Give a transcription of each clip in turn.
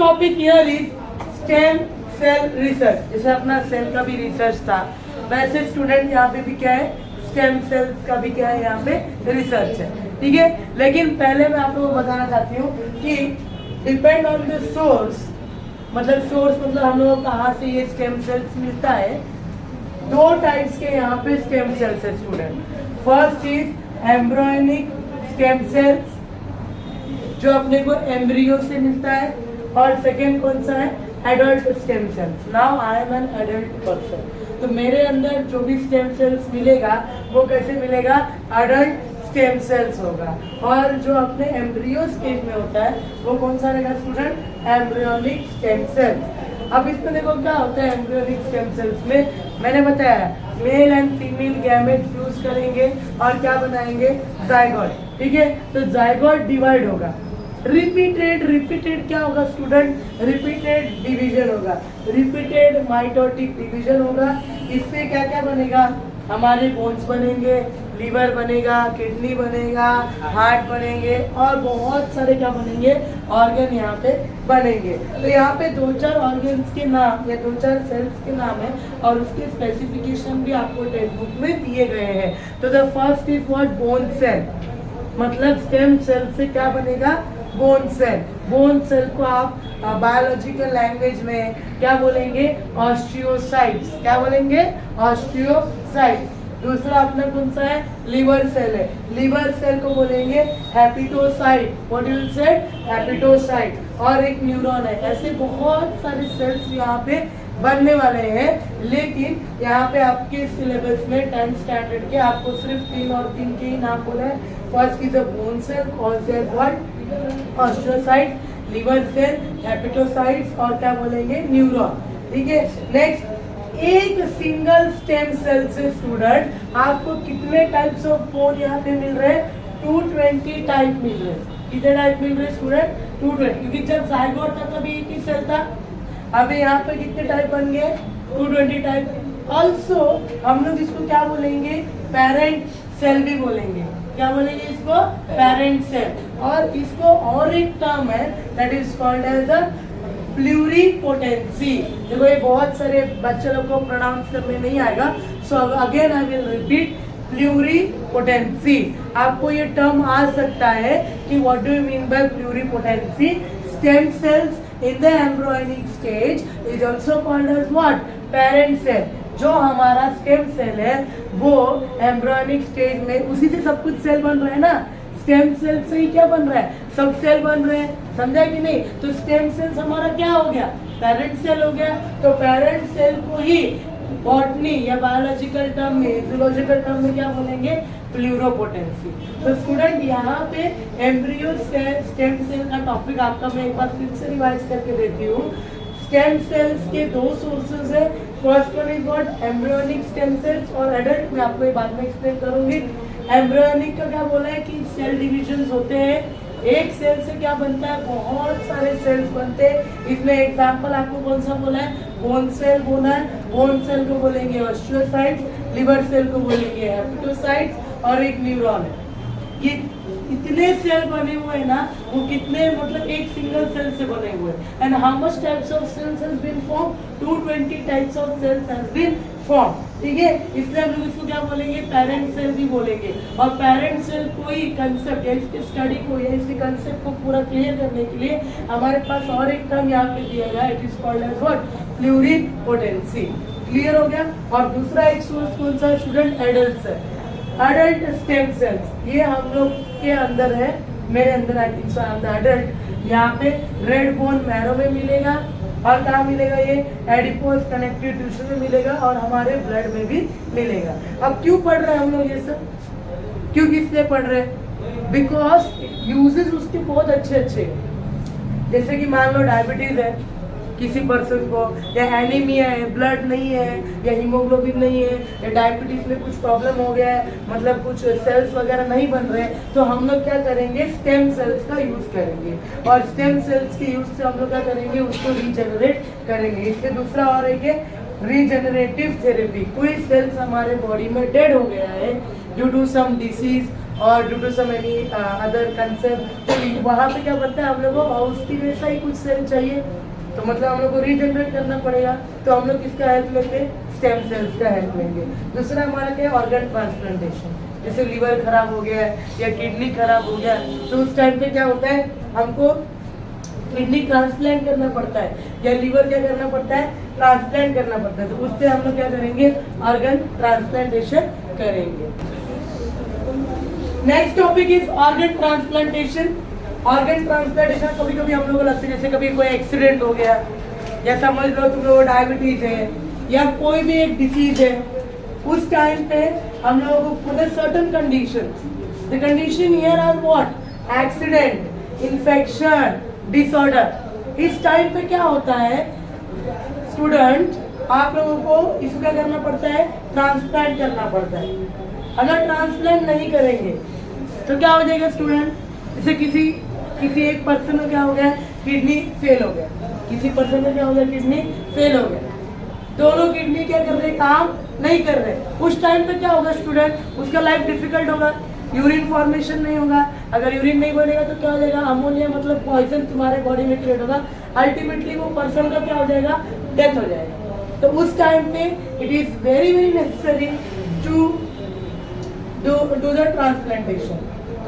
Topic here is stem cell research. जैसे अपना cell का भी रिसर्च था, वैसे स्टूडेंट यहाँ पे भी क्या है, स्टेम सेल्स का भी क्या है, यहाँ पे रिसर्च है। ठीक है, लेकिन पहले मैं आप लोगों को बताना चाहती हूँ कि डिपेंड ऑन द सोर्स, मतलब सोर्स मतलब हम लोगों को कहाँ से ये स्टेम सेल्स मिलता है। दो टाइप्स के यहाँ पे स्टेम सेल्स है student. First is embryonic stem cells, जो अपने को एम्ब्रियो से मिलता है, और सेकेंड कौन सा है, adult stem sales. Now I am an adult person, तो मेरे अंदर जो भी स्टेम सेल्स मिलेगा वो कैसे मिलेगा, एडल्ट स्टेम सेल्स होगा। और जो अपने एम्ब्रियो स्टेज में होता है वो कौन सा रहेगा स्टूडेंट, एम्ब्रियोनिक स्टेम सेल्स। अब इसमें देखो क्या होता है एम्ब्रियोनिक स्टेम सेल्स में, मैंने बताया male and female gamete fuse करेंगे और क्या बनाएंगे, जाइगोट। ठीक है, तो जाइगोट डिवाइड होगा, रिपीटेड क्या होगा स्टूडेंट, रिपीटेड डिवीजन होगा, रिपीटेड माइटोटिक डिवीजन होगा। इससे क्या क्या बनेगा, हमारे बोन्स बनेंगे, लीवर बनेगा, किडनी बनेगा, हार्ट बनेंगे, और बहुत सारे क्या बनेंगे, ऑर्गन यहाँ पे बनेंगे। तो यहाँ पे दो चार ऑर्गन्स के नाम या दो चार सेल्स के नाम है, और उसके स्पेसिफिकेशन भी आपको टेक्स्ट बुक में दिए गए हैं। तो the first is what, bone cell, मतलब स्टेम सेल से क्या बनेगा, बोन सेल। बोन सेल को आप बायोलॉजिकल लैंग्वेज में क्या बोलेंगे, ऑस्टियोसाइट्स। क्या बोलेंगे, ऑस्टियोसाइट्स। दूसरा अपना कौन सा है, लीवर सेल है, लीवर सेल को बोलेंगे हेपिटोसाइट। व्हाट यू से, हेपिटोसाइट। और एक न्यूरॉन है। ऐसे बहुत सारे सेल्स यहाँ पे बनने वाले हैं, लेकिन यहाँ पे आपके सिलेबस में 10th स्टैंडर्ड के आपको सिर्फ 3 और 3 के ही नाम बोला है। First is a bone cell, कौन से what, osteocyte, liver cell, hepatocytes, और क्या बोलेंगे, न्यूरॉन। ठीक है, नेक्स्ट, एक सिंगल स्टेम सेल से स्टूडेंट आपको कितने टाइप्स ऑफ बोन यहाँ पे मिल रहे हैं, 220 टाइप मिल रहे हैं। कितने टाइप मिल रहे हैं स्टूडेंट, 220, क्योंकि जब जाइगोट था तभी एक ही सेल था। अभी यहाँ पे कितने टाइप बन गए, 220 टाइप। ऑल्सो हम लोग इसको क्या बोलेंगे, पेरेंट सेल भी बोलेंगे। क्या बोलेंगे इसको, पेरेंट सेल। और इसको और एक टर्म है that is called as a pluripotency. देखो ये बहुत सारे बच्चे लोग को प्रोनाउंस करने नहीं आएगा, so again I will repeat, pluripotency. आपको ये टर्म आ सकता है कि what do you mean by pluripotency. Stem cells in the embryonic stage is also called as what, parent cell। जो हमारा स्टेम सेल है वो एम्ब्रियोनिक स्टेज में, उसी से सब कुछ सेल बन रहा है ना, स्टेम सेल से ही क्या बन रहा है, सब सेल बन रहे हैं, समझा कि नहीं। तो स्टेम सेल्स हमारा क्या हो गया, पेरेंट सेल हो गया। तो पेरेंट सेल को ही बॉटनी या बायोलॉजिकल टर्म में, फिजियोलॉजिकल टर्म में क्या बोलेंगे, प्लूरोपोटेंसी। तो स्टूडेंट यहाँ पे एम्ब्रियो स्टेम सेल का टॉपिक आपका मैं एक बार फिर से रिवाइज करके देती हूँ। स्टेम सेल्स के दो सोर्सेज है, first one is what, embryonic stem cells, और एडल्ट मैं आपको ये बाद में एक्सप्लेन करूंगी। एम्ब्रियोनिक का क्या बोला है कि सेल डिविजन्स होते हैं, एक सेल से क्या बनता है, बहुत सारे सेल्स बनते हैं। इसमें एग्जांपल आपको कौन सा बोला है, बोन सेल बोला है। बोन सेल को बोलेंगे ऑस्टियोसाइट्स, लिवर सेल को बोलेंगे हेपेटोसाइट्स, और एक न्यूरॉन है। ये इतने सेल बने हुए हैं ना, वो कितने, मतलब एक सिंगल सेल से बने हुए हैं। And how much types of cells has been form, 220 types of cells has been form. ठीक है, इसलिए हम लोग इसको क्या बोलेंगे, पेरेंट सेल भी बोलेंगे। और पेरेंट सेल को ही कंसेप्ट या इसकी स्टडी को या इसके कंसेप्ट को पूरा क्लियर करने के लिए हमारे पास और एक टर्म यहाँ पे दिया गया, it is called as what, pluripotency. Clear हो गया। और दूसरा एक सोर्स कौन सा स्टूडेंट, एडल्ट है, एडल्ट स्टेम सेल्स। ये हम लोग के अंदर है, मेरे अंदर I think so I am the adult. यहाँ पे रेड बोन मैरो में मिलेगा, और कहाँ मिलेगा, ये एडिपोज कनेक्टिव टिश्यू में मिलेगा, और हमारे ब्लड में भी मिलेगा। अब क्यों पढ़ रहे हैं हम लोग ये सब, क्यों किस लिए पढ़ रहे हैं, बिकॉज यूजेस उसके बहुत अच्छे अच्छे हैं। जैसे कि मान लो डायबिटीज है किसी पर्सन को, या एनीमिया है, ब्लड नहीं है, या हीमोग्लोबिन नहीं है, या डायबिटीज में कुछ प्रॉब्लम हो गया है, मतलब कुछ सेल्स वगैरह नहीं बन रहे हैं, तो हम लोग क्या करेंगे, स्टेम सेल्स का यूज करेंगे। और स्टेम सेल्स के यूज से हम लोग क्या करेंगे, उसको रीजेनरेट करेंगे। इसके दूसरा और एक है रीजेनरेटिव थेरेपी। कोई सेल्स हमारे बॉडी में डेड हो गया है ड्यू टू सम डिसीज, और due to some any other concept, तो वहाँ पे क्या बनता है, हम लोग को उसकी वैसा ही कुछ सेल चाहिए, तो मतलब हम लोग को रीजनरेट करना पड़ेगा, तो हम लोग किसका हेल्प लेंगे, स्टेम सेल्स का हेल्प लेंगे। दूसरा हमारा क्या है, ऑर्गन ट्रांसप्लांटेशन। जैसे लीवर खराब हो गया है या किडनी खराब हो गया, तो उस टाइम पे क्या होता है, हमको किडनी ट्रांसप्लांट करना पड़ता है या लीवर क्या करना पड़ता है, ट्रांसप्लांट करना पड़ता है, तो उससे हम लोग क्या करेंगे, ऑर्गन ट्रांसप्लांटेशन करेंगे। Next topic is organ transplantation. Organ transplantation कभी कभी हम लोग को लगता है, जैसे कभी कोई एक्सीडेंट हो गया, या समझ लो तुम लोग डायबिटीज है या कोई भी एक डिसीज है, उस टाइम पे हम लोगों को मतलब certain conditions, the condition here are what, accident, infection, disorder. इस टाइम पे क्या होता है स्टूडेंट, आप लोगों को इसको क्या करना पड़ता है, ट्रांसप्लांट करना पड़ता है। अगर ट्रांसप्लांट नहीं करेंगे तो क्या हो जाएगा स्टूडेंट, जैसे किसी एक पर्सन को क्या हो गया, किडनी फेल हो गया, किसी पर्सन को क्या हो गया, किडनी फेल हो गया, दोनों किडनी क्या कर रहे, काम नहीं कर रहे, उस टाइम पे क्या होगा स्टूडेंट, उसका लाइफ डिफिकल्ट होगा, यूरिन फॉर्मेशन नहीं होगा। अगर यूरिन नहीं बनेगा तो क्या हो जाएगा, अमोनिया मतलब पॉइजन तुम्हारे बॉडी में क्रिएट होगा, अल्टीमेटली वो पर्सन का क्या हो जाएगा, डेथ हो जाएगा। तो उस टाइम पे it is very very necessary to do the transplantation,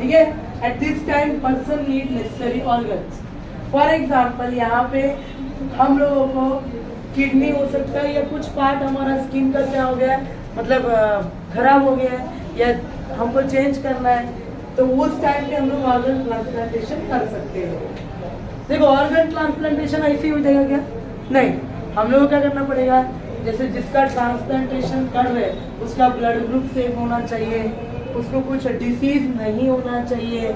ठीक है। At this time person need necessary organs. For example यहाँ पे हम लोगों को किडनी हो सकता है या कुछ पार्ट हमारा स्किन का क्या हो गया है, मतलब खराब हो गया है या हमको चेंज करना है, तो उस टाइम पे हम लोग ऑर्गन ट्रांसप्लांटेशन कर सकते हैं। देखो ऑर्गन ट्रांसप्लांटेशन ऐसे ही हो जाएगा क्या, नहीं, हम लोग को क्या करना पड़ेगा, जैसे जिसका ट्रांसप्लांटेशन कर रहे हैं उसका ब्लड ग्रुप सेम होना चाहिए, उसको कुछ डिसीज नहीं होना चाहिए,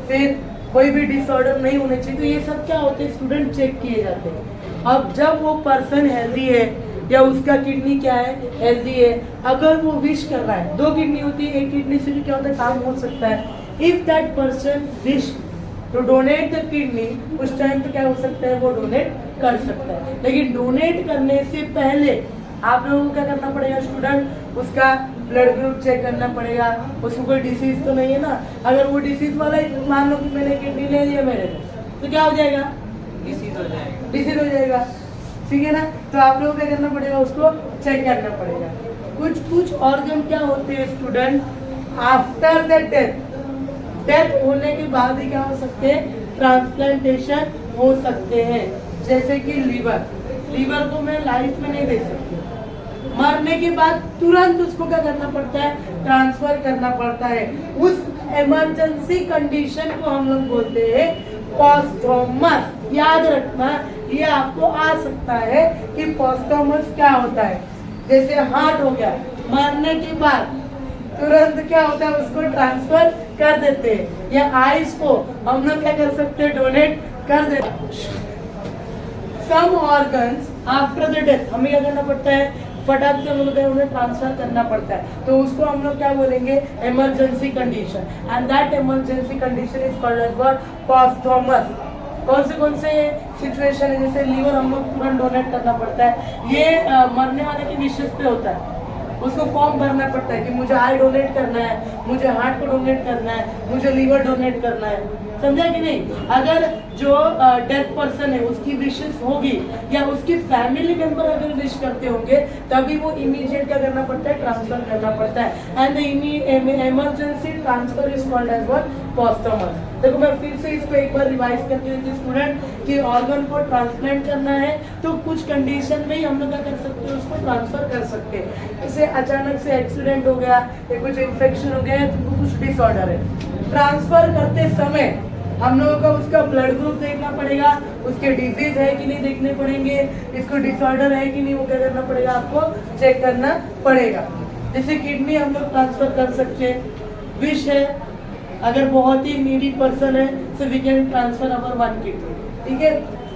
फिर कोई भी डिसऑर्डर नहीं होना चाहिए, तो ये सब क्या होते हैं स्टूडेंट, चेक किए जाते हैं। अब जब वो पर्सन हेल्दी है या उसका किडनी क्या है, हेल्दी है, अगर वो विश कर रहा है, दो किडनी होती है, एक किडनी से भी क्या होता है, काम हो सकता है, if that person wish to donate the kidney, उस टाइम पे क्या हो सकता है, वो डोनेट कर सकता है। लेकिन डोनेट करने से पहले आप लोगों को क्या करना पड़ेगा स्टूडेंट, उसका ब्लड ग्रुप चेक करना पड़ेगा, उसको कोई डिसीज तो नहीं है ना। अगर वो डिसीज वाला ही मान लो कि मैंने किडनी ले लिया मेरे, तो क्या हो जाएगा, डिसीज हो जाएगा, ठीक है ना। तो आप लोगों को क्या करना पड़ेगा, उसको चेक करना पड़ेगा। कुछ ऑर्गन क्या होते हैं स्टूडेंट, आफ्टर द डेथ होने के बाद ही क्या हो सकते हैं, ट्रांसप्लांटेशन हो सकते हैं। जैसे कि लीवर को मैं लाइफ में नहीं दे सकती, मरने के बाद तुरंत उसको क्या करना पड़ता है, ट्रांसफर करना पड़ता है। उस इमरजेंसी कंडीशन को हम लोग बोलते हैं पोस्टोमस। याद रखना, ये आपको आ सकता है कि पोस्टोमस क्या होता है। जैसे हार्ट हो गया, मरने के बाद तुरंत क्या होता है, उसको ट्रांसफर कर देते हैं, या आइस को हम लोग क्या कर सकते हैं, डोनेट कर देते हैं। Some organs after the death हमें क्या करना पड़ता है, फटाक से हम लोग उन्हें ट्रांसफर करना पड़ता है, तो उसको हम लोग क्या बोलेंगे, emergency condition, and that emergency condition is called as what, posthumous. कौन से सिचुएशन है, जैसे लीवर हम लोग तुरंत डोनेट करना पड़ता है, ये मरने वाले के विशेष पे होता है, उसको फॉर्म भरना पड़ता है कि मुझे आई डोनेट करना है, मुझे हार्ट को डोनेट करना है, मुझे लीवर डोनेट करना है, समझा कि नहीं। अगर जो डेथ पर्सन है उसकी विशेष होगी या उसकी फैमिली मेंबर अगर विश करते होंगे, तभी वो इमीडिएट क्या करना पड़ता है, ट्रांसफर करना पड़ता है, and the emergency transfer is called as what, posthumous. देखो मैं फिर से इसको एक बार रिवाइज करती हूँ स्टूडेंट, कि ऑर्गन को ट्रांसप्लांट करना है तो कुछ कंडीशन में ही हम लोग क्या कर सकते हैं, उसको ट्रांसफर कर सकते हैं। जैसे अचानक से एक्सीडेंट हो गया या कुछ इन्फेक्शन हो गया, तो कुछ डिसऑर्डर है, ट्रांसफर करते समय हम लोगों को उसका ब्लड ग्रुप देखना पड़ेगा, उसके डिजीज है कि नहीं देखने पड़ेंगे, इसको डिसऑर्डर है कि नहीं वो क्या करना पड़ेगा, आपको चेक करना पड़ेगा। जैसे किडनी हम लोग ट्रांसफर कर सकते हैं, विश है, अगर बहुत ही नीडी पर्सन है so we can transfer our one kidney, ठीक है।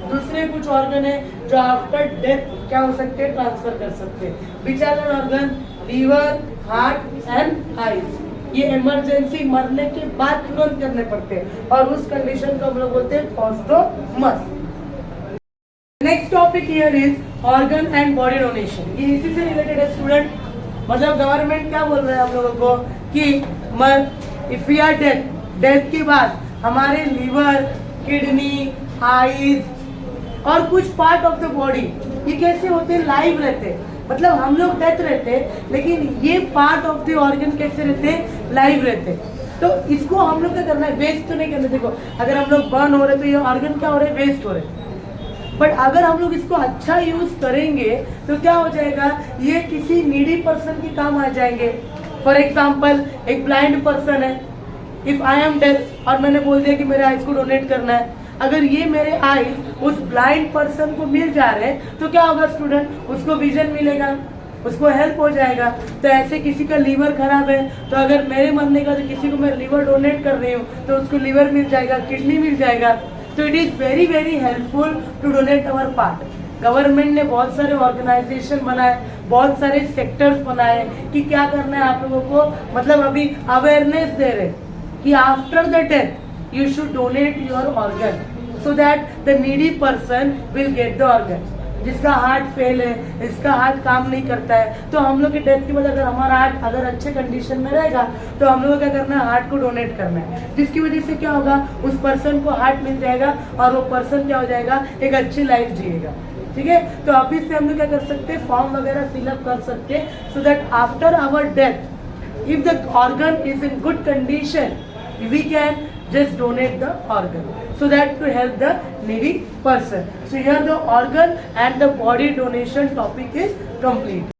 दूसरे कुछ ऑर्गन है जो आफ्टर डेथ क्या हो सकते हैं, ट्रांसफर कर सकते हैं। विचारण organ, liver, heart and eyes, ये इमरजेंसी मरने के बाद तुरंत करने पड़ते हैं और उस कंडीशन को हम लोग बोलते हैं posthumous. Next topic here is organ and body donation. ये इसी से रिलेटेड है स्टूडेंट, मतलब गवर्नमेंट क्या बोल रहे हैं हम लोगों को कि इफ वी आर डेथ के बाद हमारे लीवर, किडनी, आईज और कुछ पार्ट ऑफ द बॉडी ये कैसे होते हैं, लाइव रहते हैं। मतलब हम लोग डेथ रहते हैं लेकिन ये पार्ट ऑफ द ऑर्गन कैसे रहते हैं, लाइव रहते हैं। तो इसको हम लोग क्या करना है, वेस्ट तो नहीं करना। देखो अगर हम लोग बर्न हो रहे तो ये ऑर्गन क्या हो रहे हैं, वेस्ट हो रहे हैं। बट अगर हम लोग इसको अच्छा यूज करेंगे तो क्या हो जाएगा, ये किसी नीडी पर्सन के काम आ जाएंगे। फॉर एग्जाम्पल एक ब्लाइंड पर्सन है, इफ आई एम डेथ और मैंने बोल दिया कि मेरे आईज को डोनेट करना है, अगर ये मेरे आईज उस ब्लाइंड पर्सन को मिल जा रहे हैं तो क्या होगा स्टूडेंट, उसको विजन मिलेगा, उसको हेल्प हो जाएगा। तो ऐसे किसी का लीवर खराब है तो अगर मेरे मरने का तो किसी को मैं लीवर डोनेट कर रही हूँ तो उसको लीवर मिल जाएगा, किडनी मिल जाएगा। तो it is very very helpful to donate our part. Government ने बहुत सारे ऑर्गेनाइजेशन बनाए, बहुत सारे सेक्टर्स बनाए कि क्या करना है आप लोगों को, मतलब अभी अवेयरनेस दे रहे कि after the death you should donate your organ so that the needy person will get the organ. जिसका हार्ट फेल है, इसका हार्ट काम नहीं करता है, तो हम लोग की डेथ के बाद अगर हमारा हार्ट अगर अच्छे कंडीशन में रहेगा तो हम लोग क्या करना है, हार्ट को डोनेट करना है। जिसकी वजह से क्या होगा, उस पर्सन को हार्ट मिल जाएगा और वो पर्सन क्या हो जाएगा, एक अच्छी लाइफ जिएगा। ठीक है, तो अभी से हम लोग क्या कर सकते हैं, फॉर्म वगैरह फिलअप कर सकते हैं so that after our death if the organ is in good condition we can just donate the organ so that to help the needy person. So here the organ and the body donation topic is complete.